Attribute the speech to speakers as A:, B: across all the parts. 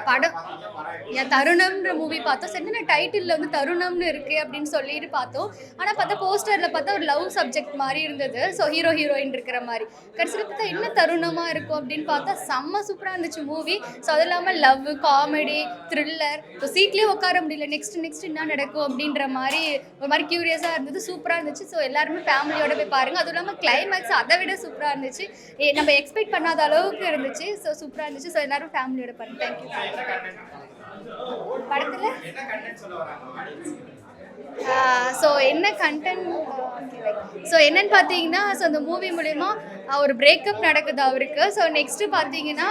A: படம் தருணம்ன்ற மூவி பார்த்தோம். சரி என்ன டைட்டிலில் வந்து தருணம்னு இருக்கு அப்படின்னு சொல்லிட்டு பார்த்தோம். ஆனால் பார்த்தா போஸ்டரில் பார்த்தா ஒரு லவ் சப்ஜெக்ட் மாதிரி இருந்தது. ஸோ ஹீரோ ஹீரோயின் இருக்கிற மாதிரி. கடைசியில் பார்த்தா என்ன தருணமாக இருக்கும் அப்படின்னு பார்த்தா செம்ம சூப்பராக இருந்துச்சு மூவி. ஸோ அது இல்லாமல் லவ், காமெடி, த்ரில்லர். ஸோ சீட்லேயே உட்கார முடியல, நெக்ஸ்ட் என்ன நடக்கும் அப்படின்ற மாதிரி ஒரு மாதிரி க்யூரியஸாக இருந்தது. சூப்பராக இருந்துச்சு. ஸோ எல்லாருமே ஃபேமிலியோட போய் பாருங்கள். அதுவும் இல்லாமல் கிளைமேக்ஸ் அதை விட சூப்பராக இருந்துச்சு. நம்ம எக்ஸ்பெக்ட் பண்ணாத அளவுக்கு இருந்துச்சு. ஸோ சூப்பராக இருந்துச்சு. ஸோ எல்லாரும் ஃபேமிலியோட பாருங்கள். தேங்க்யூ. படத்துல ஸோ என்ன கண்டென்ட் ஸோ என்னன்னு பார்த்தீங்கன்னா, ஸோ அந்த மூவி மூலயமா ஒரு பிரேக்கப் நடக்குது அவருக்கு. ஸோ நெக்ஸ்ட்டு பார்த்தீங்கன்னா,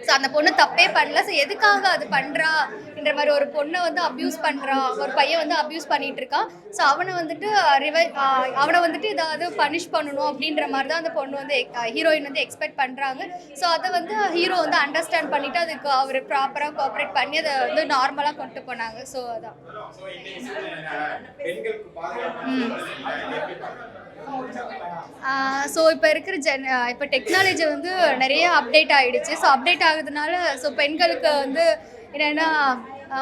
A: ஸோ அந்த பொண்ணு தப்பே பண்ணல. ஸோ எதுக்காக அது பண்ணுறான்ற மாதிரி ஒரு பொண்ணை வந்து அப்யூஸ் பண்ணுறா, ஒரு பையன் வந்து அப்யூஸ் பண்ணிட்டு இருக்கான். ஸோ அவனை வந்துட்டு ஏதாவது பனிஷ் பண்ணணும் அப்படின்ற மாதிரி தான் அந்த பொண்ணு வந்து ஹீரோயின் வந்து எக்ஸ்பெக்ட் பண்ணுறாங்க. ஸோ அதை வந்து ஹீரோ வந்து அண்டர்ஸ்டாண்ட் பண்ணிவிட்டு அதுக்கு அவர் ப்ராப்பராக கோஆப்ரேட் பண்ணி அதை வந்து நார்மலாக கொண்டு போனாங்க. ஸோ அதான் ஸோ இப்போ இருக்கிற இப்போ டெக்னாலஜி வந்து நிறைய அப்டேட் ஆகிடுச்சு. ஸோ அப்டேட் ஆகுதுனால ஸோ பெண்களுக்கு வந்து என்னென்னா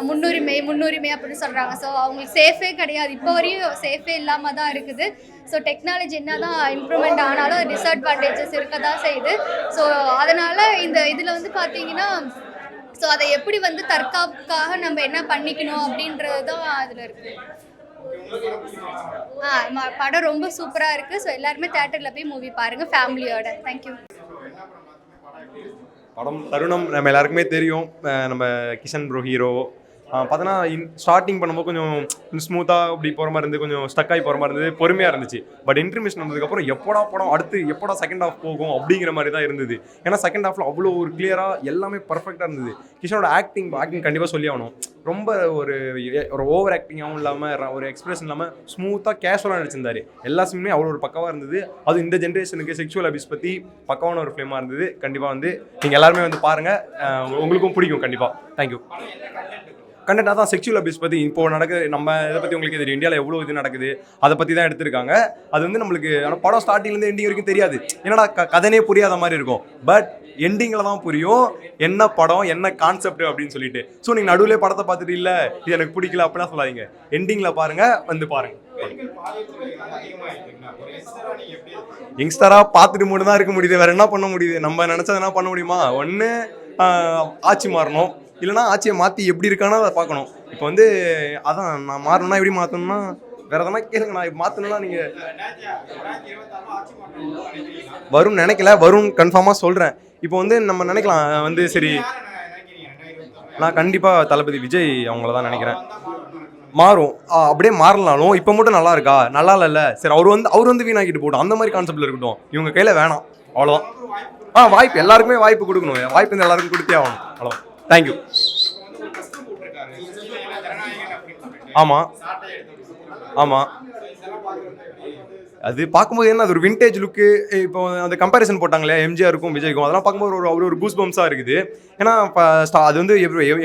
A: முன்னுரிமை அப்படின்னு சொல்கிறாங்க. ஸோ அவங்களுக்கு சேஃபே கிடையாது. இப்போ வரையும் சேஃபே இல்லாமல் தான் இருக்குது. ஸோ டெக்னாலஜி என்ன தான் இம்ப்ரூவ்மெண்ட் ஆனாலும் டிஸ்அட்வான்டேஜஸ் இருக்க தான் செய்யுது. ஸோ அதனால் இந்த இதில் வந்து பார்த்தீங்கன்னா, ஸோ அதை எப்படி வந்து தற்காப்புக்காக நம்ம என்ன பண்ணிக்கணும் அப்படின்றது தான் அதில் இருக்குது. படம் ரொம்ப சூப்பராக இருக்குது. ஸோ எல்லாருமே தேட்டரில் போய் மூவி பாருங்கள் ஃபேமிலியோட. தேங்க்யூ.
B: படம் தருணம் நம்ம எல்லாருக்குமே தெரியும். நம்ம கிஷன் ப்ரோ ஹீரோ பார்த்தோன்னா ஸ்டார்டிங் பண்ணும்போது கொஞ்சம் ஸ்மூத்தாக அப்படி போகிற மாதிரி இருந்து, கொஞ்சம் ஸ்டக்காகி போகிற மாதிரி இருந்தது, பொறுமையாக இருந்துச்சு. பட் இன்டர்மிஷன் வந்ததுக்கப்புறம் எப்போடா படம் அடுத்து எப்போடா செகண்ட் ஹாஃப் போகும் அப்படிங்கிற மாதிரி தான் இருந்தது. ஏன்னா செகண்ட் ஹாஃபில் அவ்வளோ ஒரு கிளியராக எல்லாமே பர்ஃபெக்டாக இருந்தது. கிஷனோட ஆக்டிங் கண்டிப்பாக சொல்லி ஆகணும். ரொம்ப ஒரு ஓவர் ஆக்டிங்காகவும் இல்லாமல், ஒரு எக்ஸ்பிரஷன் இல்லாமல் ஸ்மூத்தாக கேஷுவலாக நடிச்சிருந்தார். எல்லா சீனுமே அவ்வளோ ஒரு பக்கவாக இருந்தது. அது இந்த ஜென்ரேஷனுக்கு செக்ஷுவல் அபியூஸ் பற்றி பக்கவான ஒரு ஃபிலிமாக இருந்தது. கண்டிப்பாக வந்து நீங்கள் எல்லாருமே வந்து பாருங்கள், உங்களுக்கும் பிடிக்கும் கண்டிப்பாக. தேங்க்யூ. கண்டென்ட் தான் செக்ஷுவல் அபியூஸ் பற்றி இப்போ நடக்குது. நம்ம இதை பற்றி உங்களுக்கு தெரியும், இந்தியாவில் எவ்வளோ இது நடக்குது அதை பற்றி தான் எடுத்திருக்காங்க. அது வந்து நம்மளுக்கு படம் ஸ்டார்டிங்லேருந்து எண்டிங் வரைக்கும் தெரியாது. என்னடா கதனே புரியாத மாதிரி இருக்கும். பட் எண்டிங்கில் தான் புரியும் என்ன படம், என்ன கான்செப்ட் அப்படின்னு சொல்லிட்டு. ஸோ நீங்கள் நடுவிலே படத்தை பார்த்துட்டு இல்லை இது எனக்கு பிடிக்கல அப்படிலாம் சொல்லாதீங்க. எண்டிங்கில் பாருங்கள், வந்து பாருங்கள். யங்ஸ்டராக பார்த்துட்டு மட்டும் தான் இருக்க முடியுது. வேறு என்ன பண்ண முடியுது? நம்ம நினச்சது என்ன பண்ண முடியுமா? ஒன்று ஆட்சி மாறணும், இல்லைனா ஆட்சியை மாற்றி எப்படி இருக்கானோ அதை பார்க்கணும். இப்போ வந்து அதான் நான் மாறணும்னா எப்படி மாற்றணும்னா வேறு எதனா கேளுங்க. நான் மாற்றணும்னா நீங்கள் வரும்னு நினைக்கல, வரும் கன்ஃபார்மாக சொல்கிறேன். இப்போ வந்து நம்ம நினைக்கலாம் வந்து சரி, நான் கண்டிப்பாக தளபதி விஜய் அவங்கள தான் நினைக்கிறேன். மாறும், அப்படியே மாறலாலும் இப்போ மட்டும் நல்லா இருக்கா, நல்லா இல்லை, சரி அவர் வந்து வீணாக்கிட்டு போட்டோம் அந்த மாதிரி கான்செப்டில் இருக்கட்டும். இவங்க கையில் வேணாம், அவ்வளோதான். வாய்ப்பு எல்லாருக்குமே வாய்ப்பு கொடுக்கணும். வாய்ப்பு வந்து எல்லாருக்கும் கொடுத்தே ஆகணும். அவ்வளோதான். தேங்க்யூ. ஆமாம் ஆமாம் அது பார்க்கும்போது என்ன, அது ஒரு விண்டேஜ் லுக்கு. இப்போ அந்த கம்பேரிசன் போட்டாங்களே எம்ஜிஆருக்கும் விஜய்க்கும், அதெல்லாம் பார்க்கும்போது ஒரு கூஸ் பம்ப்ஸாக இருக்குது. ஏன்னா இப்போ அது வந்து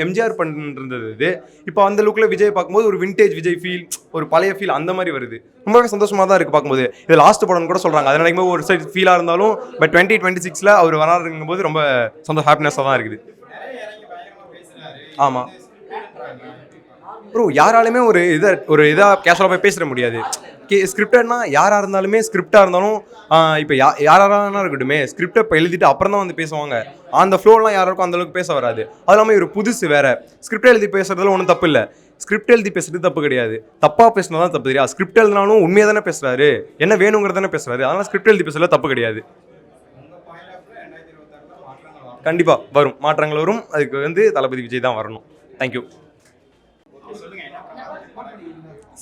B: எம்ஜிஆர் பண்ணுறது இது. இப்போ அந்த லுக்கில் விஜய் பார்க்கும்போது ஒரு விண்டேஜ் விஜய் ஃபீல், ஒரு பழைய ஃபீல் அந்த மாதிரி வருது. ரொம்பவே சந்தோஷமாக தான் இருக்குது பார்க்கும்போது. இது லாஸ்ட் படம்னு கூட சொல்கிறாங்க. அது நினைக்கும் போது ஒரு சைட் ஃபீலாக இருந்தாலும் பட் 2026 அவர் வராருங்கும் போது ரொம்ப சந்தோஷம், ஹாப்பினஸாக தான் இருக்குது. ஆமாம் ப்ரோ, யாராலுமே ஒரு இதாக கேஷுவலாக போய் பேசிட முடியாது. ஸ்கிரிப்டட்னா யாராக இருந்தாலுமே, ஸ்கிரிப்டாக இருந்தாலும் இப்போ யாராக இருக்கட்டுமே, ஸ்கிரிப்டை இப்போ எழுதிட்டு அப்புறம் தான் வந்து பேசுவாங்க. அந்த ஃப்ளோலாம் யாருக்கும் அந்தளவுக்கு பேச வராது. அது இல்லாமல் ஒரு புதுசு வேறு. ஸ்கிரிப்ட் எழுதி பேசுறதுல ஒன்றும் தப்பு இல்லை. ஸ்கிரிப்ட் எழுதி பேசுறது தப்பு கிடையாது. தப்பாக பேசினா தான் தப்பு. தெரியா, ஸ்கிரிப்ட் எழுதினாலும் உண்மையாக தானே பேசுகிறாரு, என்ன வேணுங்கிறது தானே பேசுகிறாரு. அதனால் ஸ்கிரிப்ட் எழுதி பேசுறதுல தப்பு கிடையாது. கண்டிப்பாக வரும், மாற்றங்கள் வரும். அதுக்கு வந்து தளபதி விஜய் தான் வரணும். தேங்க்யூ.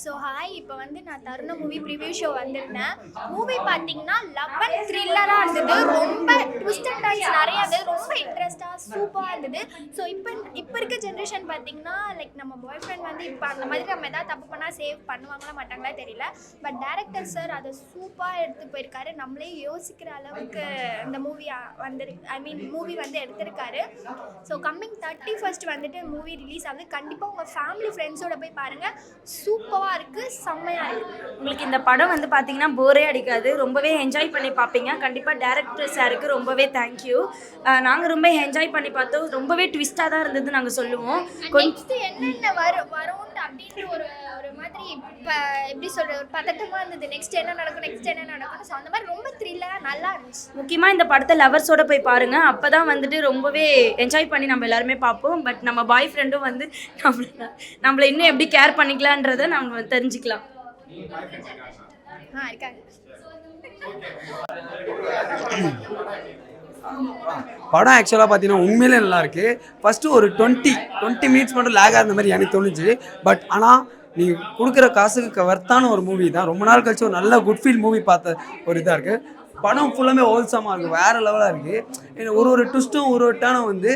C: ஸோ ஹாய், இப்போ வந்து நான் தருண மூவி ப்ரிவியூ ஷோ வந்திருந்தேன். மூவி பார்த்தீங்கன்னா லெவன் த்ரில்லராக இருந்தது. ரொம்ப ட்விஸ்ட் அண்ட் டர்ன்ஸ் நிறையா இருந்தது. ரொம்ப இன்ட்ரெஸ்டாக சூப்பராக இருந்தது. ஸோ இப்போ இருக்க ஜென்ரேஷன் பார்த்தீங்கன்னா லைக் நம்ம பாய் ஃப்ரெண்ட் வந்து இப்போ அந்த மாதிரி நம்ம எதாவது தப்பு பண்ணால் சேவ் பண்ணுவாங்களா மாட்டாங்களா தெரியல. பட் டேரக்டர் சார் அதை சூப்பராக எடுத்து போயிருக்காரு. நம்மளே யோசிக்கிற அளவுக்கு இந்த மூவி மூவி வந்து எடுத்திருக்காரு. ஸோ கம்மிங் 31st வந்துட்டு மூவி ரிலீஸ் ஆகுது. கண்டிப்பாக உங்கள் ஃபேமிலி ஃப்ரெண்ட்ஸோட போய் பாருங்கள். சூப்பராக சூப்பராக இருக்குது, செம்மையாக இருக்குது.
D: உங்களுக்கு இந்த படம் வந்து பார்த்தீங்கன்னா போரே அடிக்காது, ரொம்பவே என்ஜாய் பண்ணி பார்ப்பீங்க. கண்டிப்பாக டேரக்டர் சாருக்கு ரொம்பவே தேங்க்யூ. நாங்கள் ரொம்ப என்ஜாய் பண்ணி பார்த்தோம். ரொம்பவே ட்விஸ்ட்டாக தான் இருந்தது நாங்கள் சொல்லுவோம்.
C: நெக்ஸ்ட் என்னென்ன வரும்னு அப்படின்ற ஒரு ஒரு மாதிரி இப்போ எப்படி சொல்கிற ஒரு பதட்டமாக இருந்தது. நெக்ஸ்ட் என்ன நடக்கும் ஸோ அந்த மாதிரி ரொம்ப த்ரில்லராக நல்லா இருந்துச்சு.
D: முக்கியமாக இந்த படத்தை லவர்ஸோட போய் பாருங்கள். அப்போ தான் வந்துட்டு ரொம்பவே என்ஜாய் பண்ணி நம்ம எல்லாருமே பார்ப்போம். பட் நம்ம பாய் ஃப்ரெண்டும் வந்து நம்மளை இன்னும் எப்படி கேர் பண்ணிக்கலான்றதை நம்ம தெரிஞ்சுக்கலாம்.
C: இருக்காங்க.
E: படம் ஆக்சுவலாக பார்த்தீங்கன்னா உண்மையிலே நல்லாயிருக்கு. ஃபஸ்ட்டு ஒரு 20 மினிட்ஸ் மட்டும் லேக் ஆகிற மாதிரி எனக்கு தோணுச்சு. பட் ஆனால் நீங்கள் கொடுக்குற காசுக்கு வர்த்தான ஒரு மூவி தான். ரொம்ப நாள் கழிச்சு ஒரு நல்ல குட் ஃபீல் மூவி பார்த்த ஒரு இதாக இருக்குது. படம் ஃபுல்லாமே ஹோல்சமாக இருக்குது, வேறு லெவலாக இருக்குது. ஒரு ட்விஸ்ட்டும் ஒரு டேனும் வந்து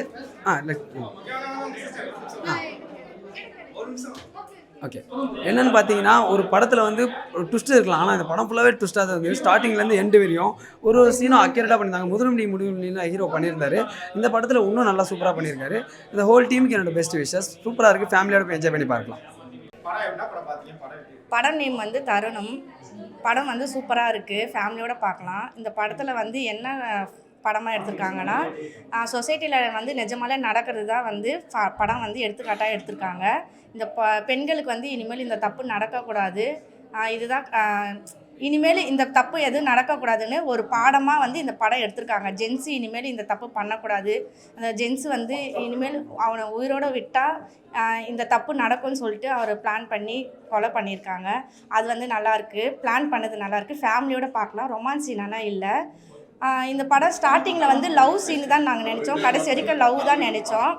E: ஓகே என்னென்னு பார்த்தீங்கன்னா ஒரு படத்தில் வந்து ஒரு ட்விஸ்ட் இருக்கலாம். ஆனால் இந்த படம் ஃபுல்லாகவே ட்விஸ்ட்டாக தான் இருக்குது. ஸ்டார்டிங்லேருந்து எண்டு வரையும் ஒரு சீனும் அக்யூரேட்டாக பண்ணியிருந்தாங்க. முடிவு ஹீரோ பண்ணியிருந்தாரு. இந்த படத்தில் இன்னும் நல்லா சூப்பராக பண்ணியிருக்காரு. இந்த ஹோல் டீமுக்கு என்னோட பெஸ்ட் விஷஸ். சூப்பராக இருக்குது, ஃபேமிலியோட போய் என்ஜாய் பண்ணி பார்க்கலாம்.
F: படம் நேம் வந்து தருணம். படம் வந்து சூப்பராக இருக்குது, ஃபேமிலியோடு பார்க்கலாம். இந்த படத்தில் வந்து என்ன படமாக எடுத்திருக்காங்கன்னா சொசைட்டியில் வந்து நிஜமாலே நடக்கிறது தான் வந்து படம் வந்து எடுத்துக்காட்டாக எடுத்திருக்காங்க. இந்த பெண்களுக்கு வந்து இனிமேல் இந்த தப்பு நடக்கக்கூடாது, இதுதான் இனிமேல் இந்த தப்பு எதுவும் நடக்கக்கூடாதுன்னு ஒரு பாடமாக வந்து இந்த படம் எடுத்திருக்காங்க. ஜென்ஸு இனிமேல் இந்த தப்பு பண்ணக்கூடாது, அந்த ஜென்ஸு வந்து இனிமேல் அவனை உயிரோடு விட்டால் இந்த தப்பு நடக்கும்னு சொல்லிட்டு அவர் பிளான் பண்ணி கொலை பண்ணியிருக்காங்க. அது வந்து நல்லாயிருக்கு, பிளான் பண்ணது நல்லாயிருக்கு, ஃபேமிலியோடு பார்க்கலாம். ரொமான்ஸ் சீனானா இல்லை. இந்த படம் ஸ்டார்டிங்கில் வந்து லவ் சீன் தான் நாங்கள் நினச்சோம், கடைசி வரைக்கும் லவ் தான் நினச்சோம்.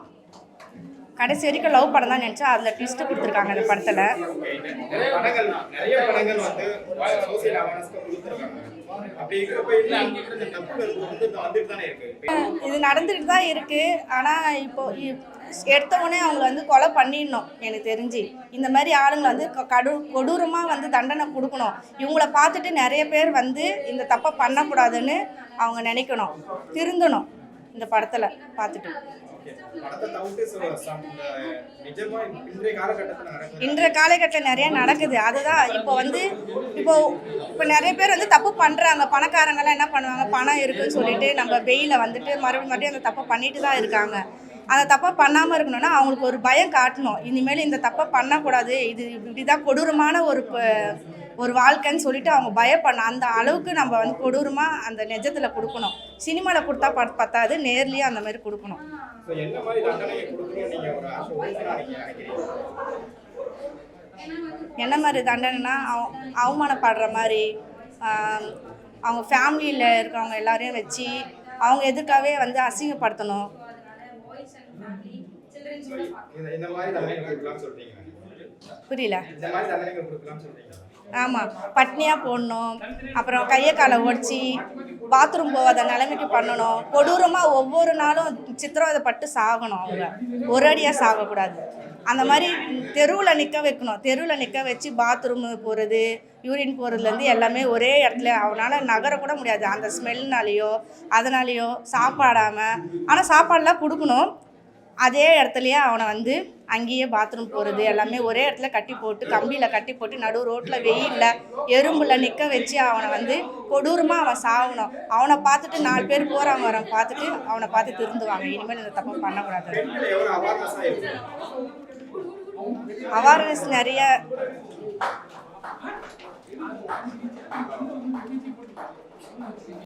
F: கடைசி வரைக்கும் லவ் படம் தான் நினச்சோம். அதில் ட்விஸ்ட்டு கொடுத்துருக்காங்க இந்த படத்தில். இது நடந்துட்டு தான் இருக்குது. ஆனால் இப்போ எடுத்தவொடனே அவங்க வந்து கொலை பண்ணிடணும் எனக்கு தெரிஞ்சு. இந்த மாதிரி ஆளுங்களை வந்து கொடூரமாக வந்து தண்டனை கொடுக்கணும். இவங்கள பார்த்துட்டு நிறைய பேர் வந்து இந்த தப்பை பண்ணக்கூடாதுன்னு அவங்க நினைக்கணும், திருந்தணும் இந்த படத்தில் பார்த்துட்டு. இன்றைய காலகட்டத்தில் நிறைய நடக்குது. அதுதான் இப்போ நிறைய பேர் வந்து தப்பு பண்ணுறாங்க. பணக்காரங்கெல்லாம் என்ன பண்ணுவாங்க, பணம் இருக்குன்னு சொல்லிட்டு நம்ம வெயில வந்துட்டு மறுபடியும் அந்த தப்பை பண்ணிட்டு தான் இருக்காங்க. அந்த தப்பை பண்ணாமல் இருக்கணும்னா அவங்களுக்கு ஒரு பயம் காட்டணும். இனிமேல் இந்த தப்பை பண்ணக்கூடாது, இது இப்படி தான் கொடூரமான ஒரு வாழ்க்கைன்னு சொல்லிட்டு அவங்க பயப்படணும். அந்த அளவுக்கு நம்ம வந்து கொடூரமாக அந்த நிஜத்தில் கொடுக்கணும். சினிமாவில் கொடுத்தா பத்தாது, நேர்லேயே அந்த மாதிரி கொடுக்கணும். என்ன மாதிரி தண்டனைனா அவமானப்படுற மாதிரி, அவங்க ஃபேமிலியில் இருக்கிறவங்க எல்லாரையும் வச்சு அவங்க எதுக்காகவே வந்து அசிங்கப்படுத்தணும். புரியல. ஆமாம், பட்னியாக போடணும், அப்புறம் கையை காலை ஒடிச்சு பாத்ரூம் போகாத நிலைமைக்கு பண்ணணும். கொடூரமாக ஒவ்வொரு நாளும் சித்திரவதைப்பட்டு சாகணும். அவங்க ஒரு அடியாக சாகக்கூடாது. அந்த மாதிரி தெருவில் நிற்க வைக்கணும். தெருவில் நிற்க வச்சு பாத்ரூமு போகிறது, யூரின் போகிறதுலேருந்து எல்லாமே ஒரே இடத்துல. அவனால் நகரக்கூட முடியாது அந்த ஸ்மெல்னாலேயோ அதனாலேயோ. சாப்பாடாமல், ஆனால் சாப்பாடெலாம் கொடுக்கணும். அதே இடத்துலையே அவனை வந்து அங்கேயே பாத்ரூம் போகிறது எல்லாமே ஒரே இடத்துல கட்டி போட்டு, கம்பியில் கட்டி போட்டு, நடு ரோட்டில் வெயிலில் எறும்பில் நிற்க வச்சு அவனை வந்து கொடூரமாக அவன் சாகணும். அவனை பார்த்துட்டு 4 பேர் போகிறவங்க வரவங்க பார்த்துட்டு அவனை பார்த்து திருந்துவாங்க. இனிமேல் இந்த தப்பு பண்ணக்கூடாது. அவேர்னஸ் நிறைய